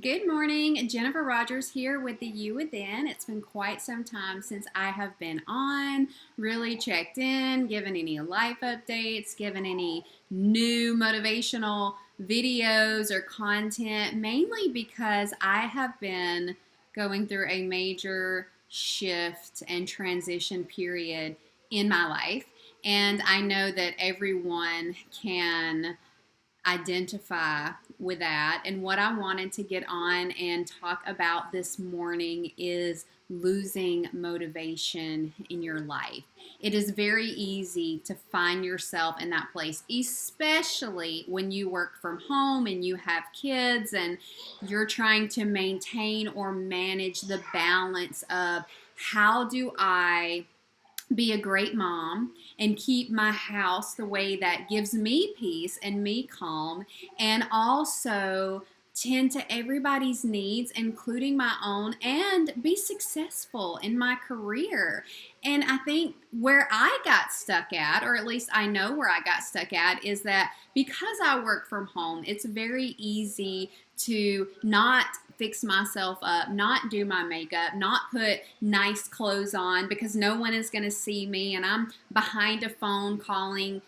Good morning, Jennifer Rogers here with the You Within. It's been quite some time since I have been on, really checked in, given any life updates, given any new motivational videos or content, mainly because I have been going through a major shift and transition period in my life. And I know that everyone can identify with that. And what I wanted to get on and talk about this morning is losing motivation in your life. It is very easy to find yourself in that place, especially when you work from home and you have kids and you're trying to maintain or manage the balance of how do I be a great mom and keep my house the way that gives me peace and me calm, and also tend to everybody's needs, including my own, and be successful in my career. And I think where I got stuck at, or at least I know where I got stuck at, is that because I work from home, it's very easy to not fix myself up, not do my makeup, not put nice clothes on because no one is going to see me and I'm behind a phone calling,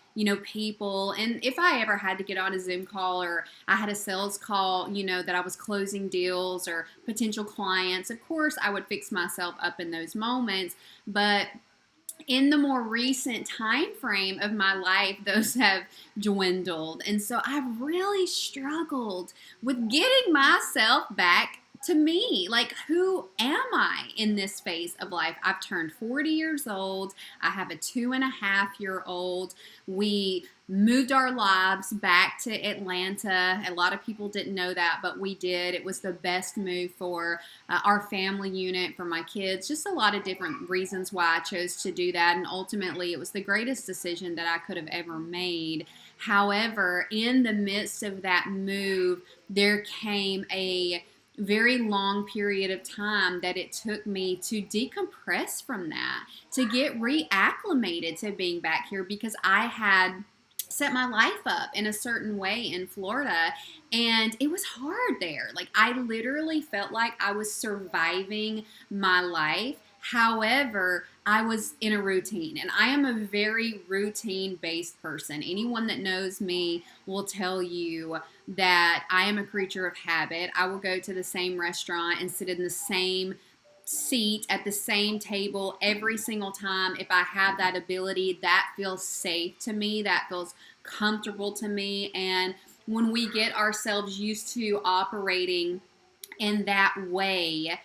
people. And if I ever had to get on a Zoom call or I had a sales call, that I was closing deals or potential clients, of course I would fix myself up in those moments. But in the more recent time frame of my life, those have dwindled. And so I've really struggled with getting myself back to me. Like, who am I in this phase of life? I've turned 40 years old. I have a 2.5-year-old. We moved our lives back to Atlanta. A lot of people didn't know that, but we did. It was the best move for our family unit, for my kids, just a lot of different reasons why I chose to do that. And ultimately, it was the greatest decision that I could have ever made. However, in the midst of that move, there came a very long period of time that it took me to decompress from that, to get reacclimated to being back here, because I had set my life up in a certain way in Florida, and it was hard there. Like, I literally felt like I was surviving my life. However, I was in a routine, and I am a very routine based person. Anyone that knows me will tell you that I am a creature of habit. I will go to the same restaurant and sit in the same seat at the same table every single time. If I have that ability, that feels safe to me, that feels comfortable to me. And when we get ourselves used to operating in that way,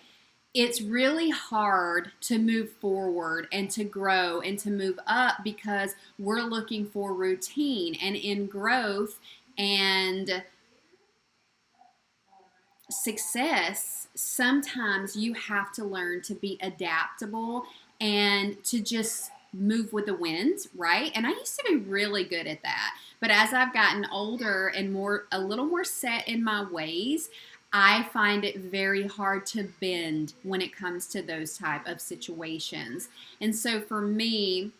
it's really hard to move forward and to grow and to move up, because we're looking for routine. And in growth and success, sometimes you have to learn to be adaptable and to just move with the wind, right? And I used to be really good at that. But as I've gotten older and a little more set in my ways, I find it very hard to bend when it comes to those type of situations. And so for me,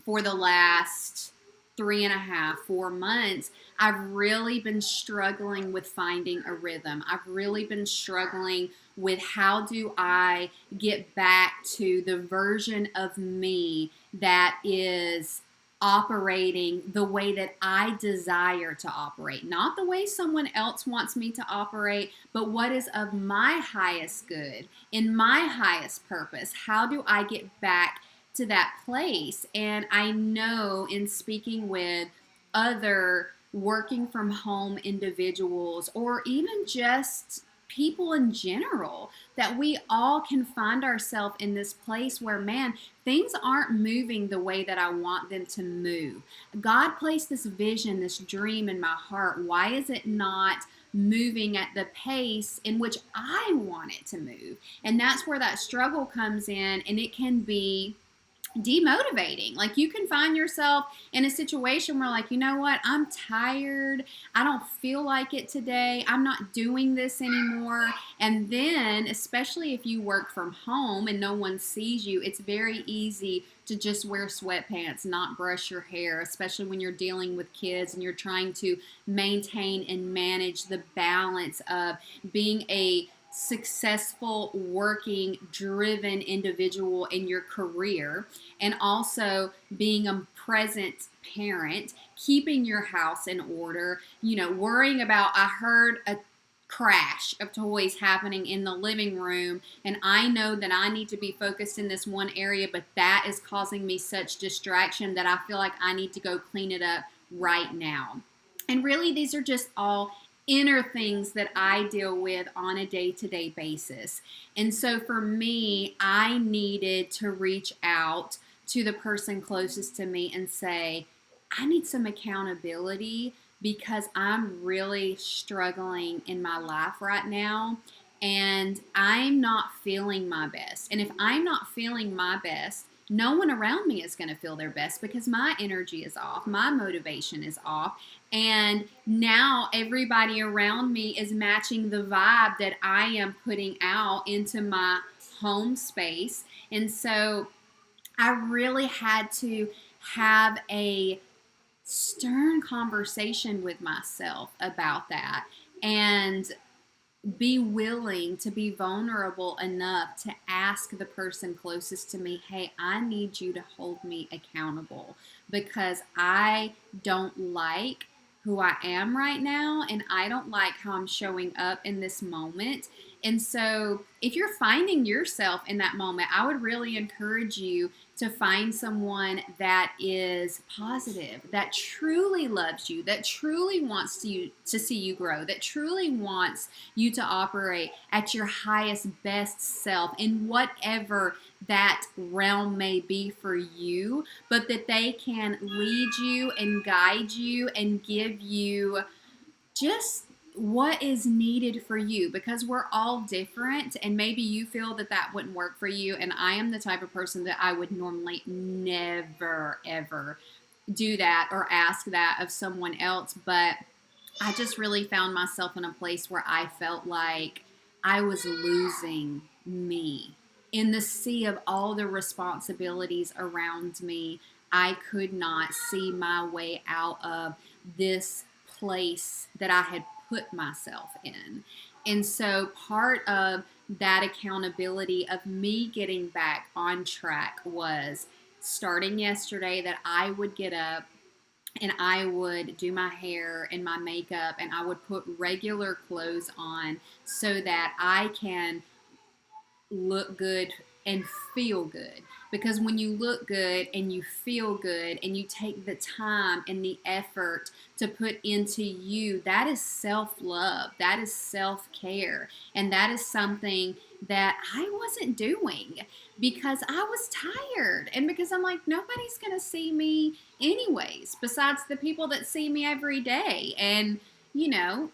for the last 3.5, 4 months, I've really been struggling with finding a rhythm. I've really been struggling with how do I get back to the version of me that is operating the way that I desire to operate, not the way someone else wants me to operate, but what is of my highest good, in my highest purpose. How do I get back to that place? And I know, in speaking with other working from home individuals, or even just people in general, that we all can find ourselves in this place where, man, things aren't moving the way that I want them to move. God placed this vision, this dream in my heart. Why is it not moving at the pace in which I want it to move? And that's where that struggle comes in, and it can be demotivating. Like, you can find yourself in a situation where, like, you know what, I'm tired, I don't feel like it today, I'm not doing this anymore. And then, especially if you work from home and no one sees you, it's very easy to just wear sweatpants, not brush your hair, especially when you're dealing with kids and you're trying to maintain and manage the balance of being a successful, working, driven individual in your career, and also being a present parent, keeping your house in order, worrying about, I heard a crash of toys happening in the living room, and I know that I need to be focused in this one area, but that is causing me such distraction that I feel like I need to go clean it up right now. And really, these are just all inner things that I deal with on a day-to-day basis. And so for me, I needed to reach out to the person closest to me and say, I need some accountability because I'm really struggling in my life right now and I'm not feeling my best. And if I'm not feeling my best, no one around me is going to feel their best because my energy is off, my motivation is off, and now everybody around me is matching the vibe that I am putting out into my home space. And so I really had to have a stern conversation with myself about that and be willing to be vulnerable enough to ask the person closest to me, hey, I need you to hold me accountable because I don't like who I am right now and I don't like how I'm showing up in this moment. And so if you're finding yourself in that moment, I would really encourage you to find someone that is positive, that truly loves you, that truly wants to see you grow, that truly wants you to operate at your highest, best self in whatever that realm may be for you, but that they can lead you and guide you and give you just what is needed for you, because we're all different and maybe you feel that that wouldn't work for you, and I am the type of person that I would normally never ever do that or ask that of someone else, but I just really found myself in a place where I felt like I was losing me in the sea of all the responsibilities around me. I could not see my way out of this place that I had put myself in. And so part of that accountability of me getting back on track was starting yesterday that I would get up and I would do my hair and my makeup and I would put regular clothes on so that I can look good and feel good. Because when you look good and you feel good and you take the time and the effort to put into you, that is self-love, that is self-care, and that is something that I wasn't doing because I was tired and because I'm like, nobody's gonna see me anyways besides the people that see me every day. And you know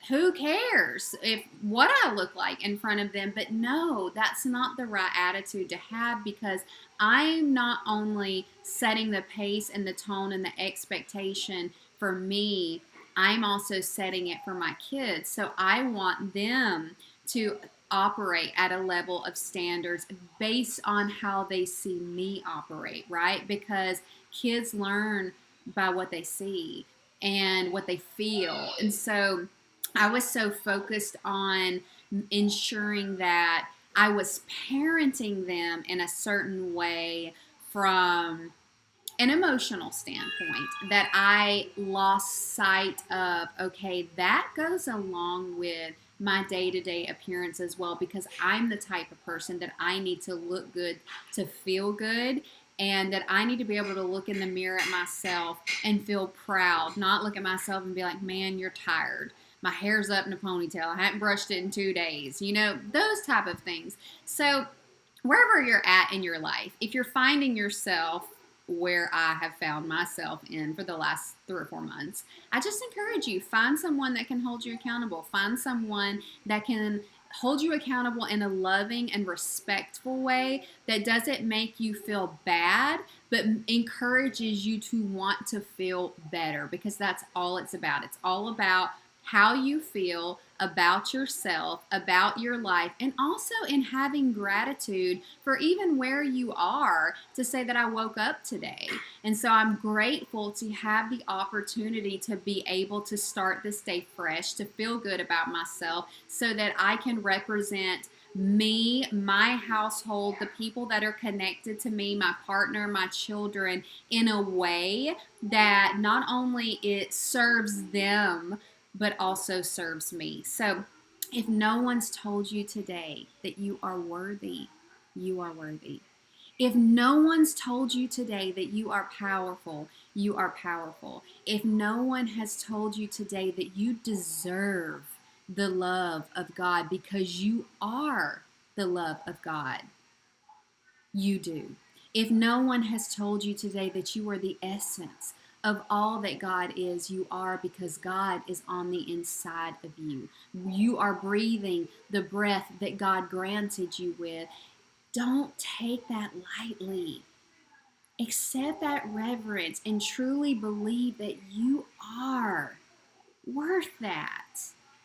who cares if what I look like in front of them? But no, that's not the right attitude to have, because I'm not only setting the pace and the tone and the expectation for me, I'm also setting it for my kids. So I want them to operate at a level of standards based on how they see me operate, right? Because kids learn by what they see and what they feel. And so I was so focused on ensuring that I was parenting them in a certain way from an emotional standpoint that I lost sight of, okay, that goes along with my day-to-day appearance as well, because I'm the type of person that I need to look good to feel good, and that I need to be able to look in the mirror at myself and feel proud, not look at myself and be like, man, you're tired. My hair's up in a ponytail. I haven't brushed it in 2 days. Those type of things. So wherever you're at in your life, if you're finding yourself where I have found myself in for the last 3 or 4 months, I just encourage you, find someone that can hold you accountable. Find someone that can hold you accountable in a loving and respectful way that doesn't make you feel bad, but encourages you to want to feel better, because that's all it's about. It's all about how you feel about yourself, about your life, and also in having gratitude for even where you are, to say that I woke up today. And so I'm grateful to have the opportunity to be able to start this day fresh, to feel good about myself, so that I can represent me, my household, the people that are connected to me, my partner, my children, in a way that not only it serves them, but also serves me. So if no one's told you today that you are worthy, you are worthy. If no one's told you today that you are powerful, you are powerful. If no one has told you today that you deserve the love of God because you are the love of God, you do. If no one has told you today that you are the essence of all that God is, you are, because God is on the inside of you. You are breathing the breath that God granted you with. Don't take that lightly. Accept that reverence and truly believe that you are worth that.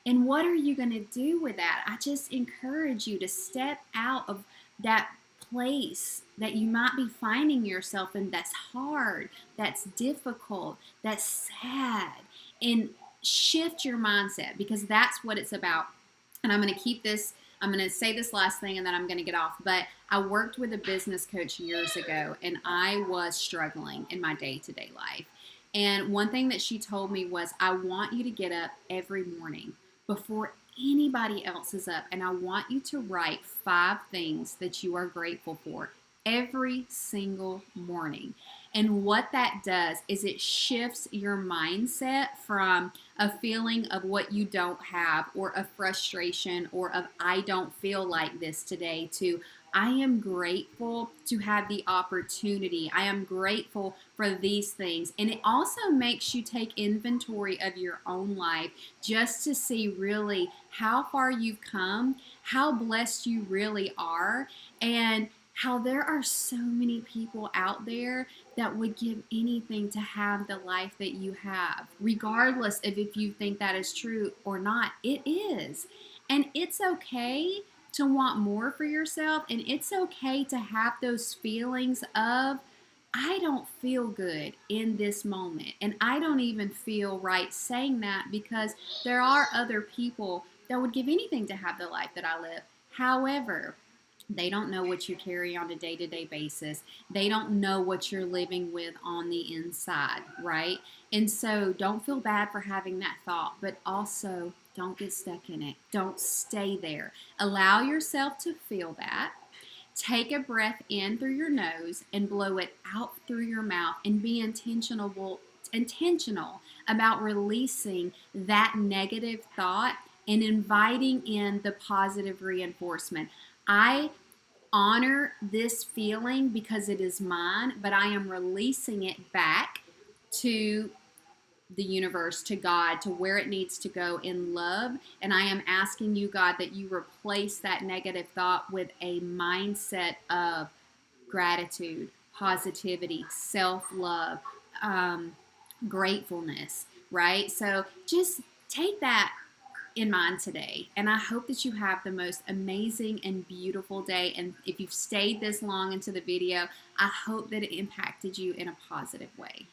And what are you going to do with that? I just encourage you to step out of that place that you might be finding yourself in, that's hard, that's difficult, that's sad, and shift your mindset, because that's what it's about. And I'm going to keep this, I'm going to say this last thing and then I'm going to get off. But I worked with a business coach years ago, and I was struggling in my day-to-day life. And one thing that she told me was, I want you to get up every morning before anybody else is up, and I want you to write 5 things that you are grateful for every single morning. And what that does is it shifts your mindset from a feeling of what you don't have, or a frustration, or of I don't feel like this today, to I am grateful to have the opportunity. I am grateful for these things. And it also makes you take inventory of your own life, just to see really how far you've come, how blessed you really are, and how there are so many people out there that would give anything to have the life that you have, regardless of if you think that is true or not. It is. And it's okay to want more for yourself, and it's okay to have those feelings of, I don't feel good in this moment, and I don't even feel right saying that, because there are other people that would give anything to have the life that I live. However, they don't know what you carry on a day-to-day basis. They don't know what you're living with on the inside, right? And so don't feel bad for having that thought, but also don't get stuck in it. Don't stay there. Allow yourself to feel that. Take a breath in through your nose and blow it out through your mouth, and be intentional about releasing that negative thought and inviting in the positive reinforcement. I honor this feeling because it is mine, but I am releasing it back to the universe, to God, to where it needs to go in love. And I am asking you, God, that you replace that negative thought with a mindset of gratitude, positivity, self-love, gratefulness, right? So just take that in mind today. And I hope that you have the most amazing and beautiful day. And if you've stayed this long into the video, I hope that it impacted you in a positive way.